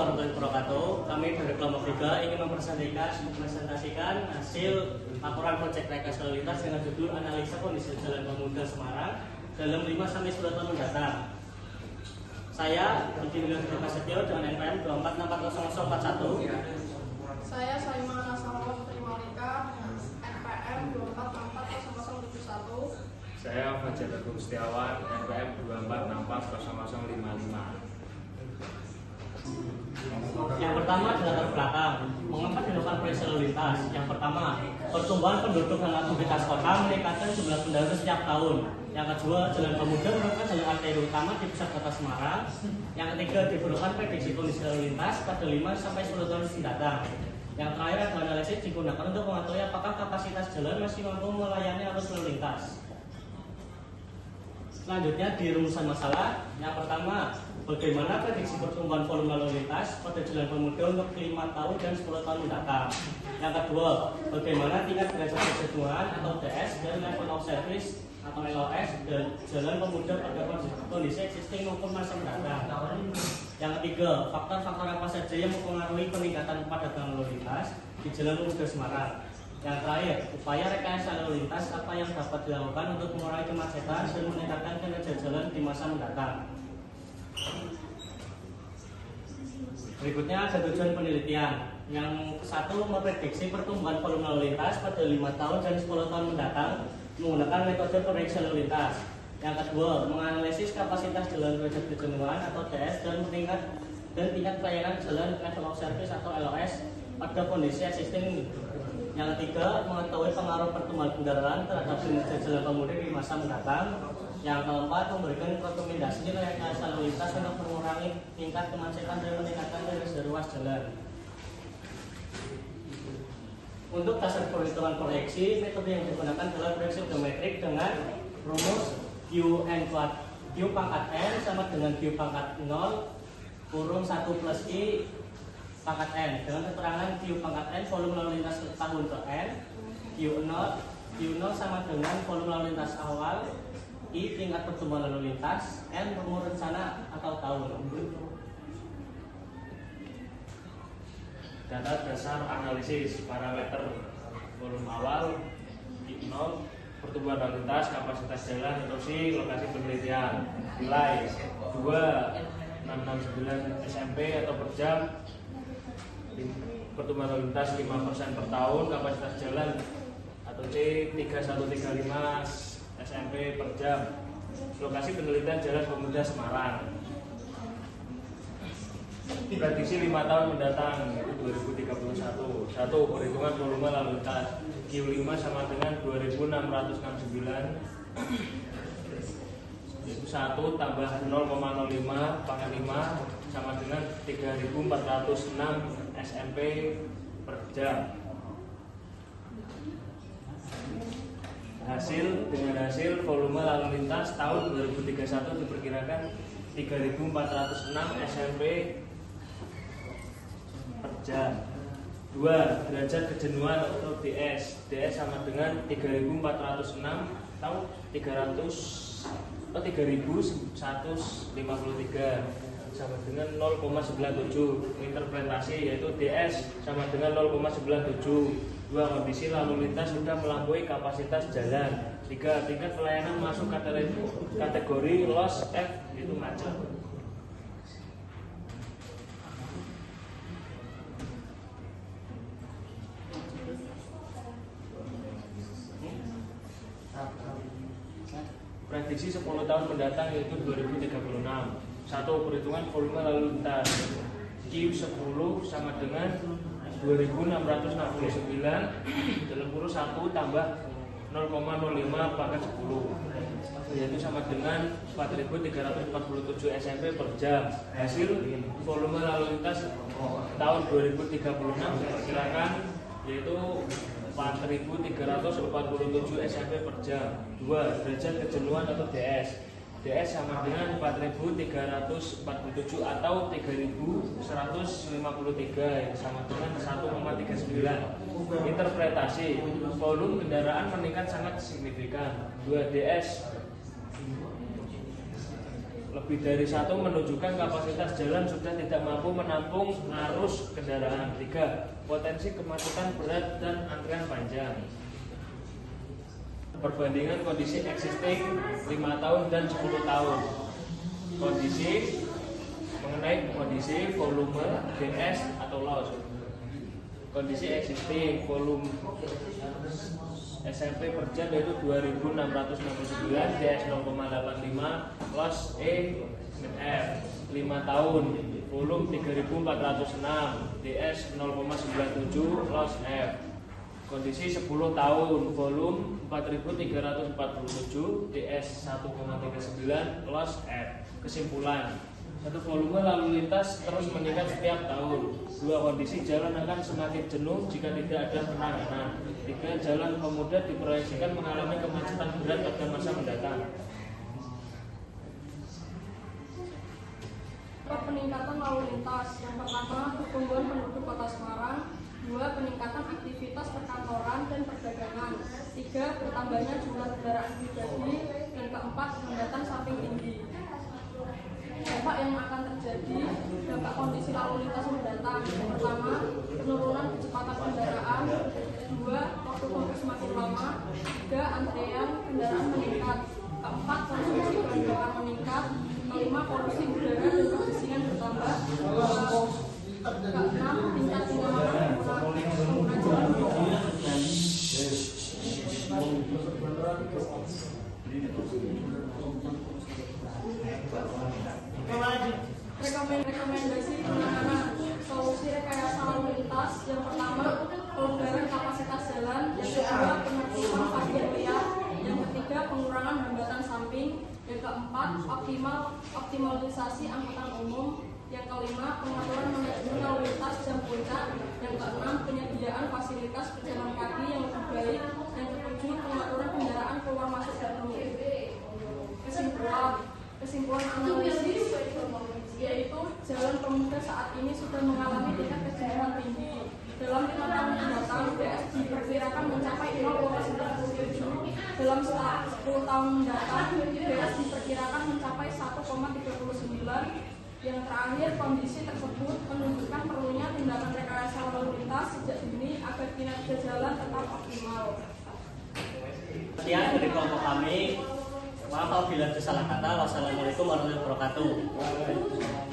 warahmatullahi wabarakatuh. Kami dari kelompok 3 ingin mempresentasikan hasil laporan proyek rekayasa lalu lintas dengan judul analisa kondisi jalan pemuda Semarang dalam 5-10 tahun mendatang. Saya Didi Nurul Prasetyo dengan NPM 24640041. Saya Saimah Nasawa Putri Malika NPM 24640071. Saya Fajar Agung Setiawan NPM 24640055. Yang pertama adalah latar belakang. Mengapa dilakukan proyek lalu lintas? Yang pertama, pertumbuhan penduduk dan aktivitas kota meningkatkan jumlah kendaraan setiap tahun. Yang kedua, jalan pemuda merupakan jalan arteri utama di pusat kota Semarang. Yang ketiga, diperlukan prediksi kondisi lalu lintas pada 5-10 tahun mendatang. Yang terakhir adalah analisis digunakan untuk mengetahui apakah kapasitas jalan masih mampu melayani arus lalu lintas. Selanjutnya di rumusan masalah. Yang pertama, bagaimana prediksi pertumbuhan volume lalu lintas pada jalan pemuda untuk 5 tahun dan 10 tahun mendatang. Yang kedua, bagaimana tingkat derajat kejenuhan atau DS dan level of service atau LOS dan jalan pemuda pada kondisi existing maupun masa mendatang. Yang ketiga, faktor-faktor apa saja yang mempengaruhi peningkatan kepadatan lalu lintas di jalan pemuda Semarang. Yang terakhir, upaya rekayasa lalu lintas apa yang dapat dilakukan untuk mengurangi kemacetan dan meningkatkan kinerja jalan di masa mendatang. Berikutnya ada tujuan penelitian. Yang satu, memprediksi pertumbuhan volume lalu lintas pada 5 tahun dan 10 tahun mendatang menggunakan metode proyeksi lalu lintas. Yang kedua, menganalisis kapasitas jalan derajat kejenuhan atau DS dan tingkat pelayanan jalan level of service atau LOS pada kondisi existing. Yang ketiga, mengetahui pengaruh pertumbuhan kendaraan terhadap kinerja jalan pemuda di masa mendatang. Yang keempat, memberikan rekomendasi rekayasa lalu lintas untuk mengurangi tingkat kemacetan dan meningkatkan kinerja ruas jalan. Untuk dasar perhitungan proyeksi, metode yang digunakan adalah proyeksi geometrik dengan rumus Q pangkat N sama dengan Q pangkat 0 kurung 1 plus I pangkat N dengan keterangan Q pangkat N volume lalu lintas tahun ke N, Q0 sama dengan volume lalu lintas awal, I tingkat pertumbuhan lalu lintas, N umur rencana atau tahun. Data dasar analisis parameter volume awal I0, pertumbuhan lalu lintas, kapasitas jalan, instruksi, lokasi penelitian. Nilai 2,669 SMP atau per jam, pertumbuhan lalu lintas 5% per tahun, kapasitas jalan atau C 3135 SMP per jam. Lokasi penelitian jalan pemuda Semarang. Prediksi 5 tahun mendatang itu 2031. 1. Perhitungan volume lalu lintas Q5 sama dengan 2669, yaitu 1 tambah 0,05 pangkat 5 sama dengan 3406 SMP per jam. Dengan hasil volume lalu lintas tahun 2031 diperkirakan 3406 SMP per jam. 2. Derajat kejenuhan atau DS sama dengan 3406 atau 3153 sama dengan 0,97. Interpretasi yaitu DS sama dengan 0,97. 2. Kondisi lalu lintas sudah melampaui kapasitas jalan. 3. Tingkat pelayanan masuk kategori loss F itu macet. Prediksi 10 tahun mendatang yaitu 2036. 1. Perhitungan volume lalu lintas Q10 sama dengan 2669 dalam kurung 1 tambah 0,05 pangkat 10, yaitu sama dengan 4347 SMP per jam. Hasil volume lalu lintas tahun 2036 diperkirakan yaitu 4347 SMP per jam. 2. Derajat kejenuhan atau DS sama dengan 4347 atau 3153 yang sama dengan 1,39. Interpretasi, volume kendaraan meningkat sangat signifikan. 2. DS lebih dari satu menunjukkan kapasitas jalan sudah tidak mampu menampung arus kendaraan. 3. Potensi kemacetan berat dan antrian panjang. Perbandingan kondisi existing 5 tahun dan 10 tahun. Mengenai kondisi volume DS atau loss. Kondisi existing volume SMP per jam yaitu 2669, DS 0,85, loss E F 5 tahun, volume 3406, DS 0,97, loss F. Kondisi 10 tahun, volume 4347, DS 1,39, loss F. Kesimpulan, 1. Volume lalu lintas terus meningkat setiap tahun. 2. Kondisi jalan akan semakin jenuh jika tidak ada penanganan. 3. Jalan pemuda diproyeksikan mengalami kemacetan berat pada masa mendatang. Peningkatan lalu lintas. Yang pertama, pertumbuhan penduduk Kota Semarang. 2. Peningkatan aktivitas perkantoran dan perdagangan. 3. Bertambahnya jumlah kendaraan pribadi. Dan keempat, hambatan samping tinggi. Dampak yang akan terjadi, dampak kondisi lalu lintas mendatang. Yang pertama, penurunan kecepatan kendaraan. 2. Waktu tempuh semakin lama. 3. Antrean kendaraan meningkat. 4. Konsumsi bahan bakar meningkat. 5. Polusi udara dan kebersihan bertambah. 6. Tingkat penggunaan jalan bertambah. Rekomendasi penanganan solusi rekayasa lalu lintas. Yang pertama, pelonggaran kapasitas jalan. Yang kedua, penertiban parkir liar. Yang ketiga, pengurangan hambatan samping. Yang keempat, optimalisasi angkutan umum. Yang kelima, pengaturan manajemen lalu lintas jam puncak. Yang keenam, penyediaan fasilitas pejalan kaki yang lebih baik. Yang ketujuh, pengaturan kendaraan keluar masuk jalur. Kesimpulan analisis yaitu jalan pemuda saat ini sudah mengalami tingkat kejenuhan tinggi. Dalam 5 tahun mendatang, DS diperkirakan mencapai 0,97. Dalam 10 tahun mendatang, DS diperkirakan mencapai 1,39. Yang terakhir, kondisi tersebut menunjukkan perlunya tindakan rekayasa lalu lintas sejak dini agar kinerja jalan tetap optimal. Sekian dari kelompok kami. Maaf apabila ada salah kata. Wassalamualaikum warahmatullahi wabarakatuh.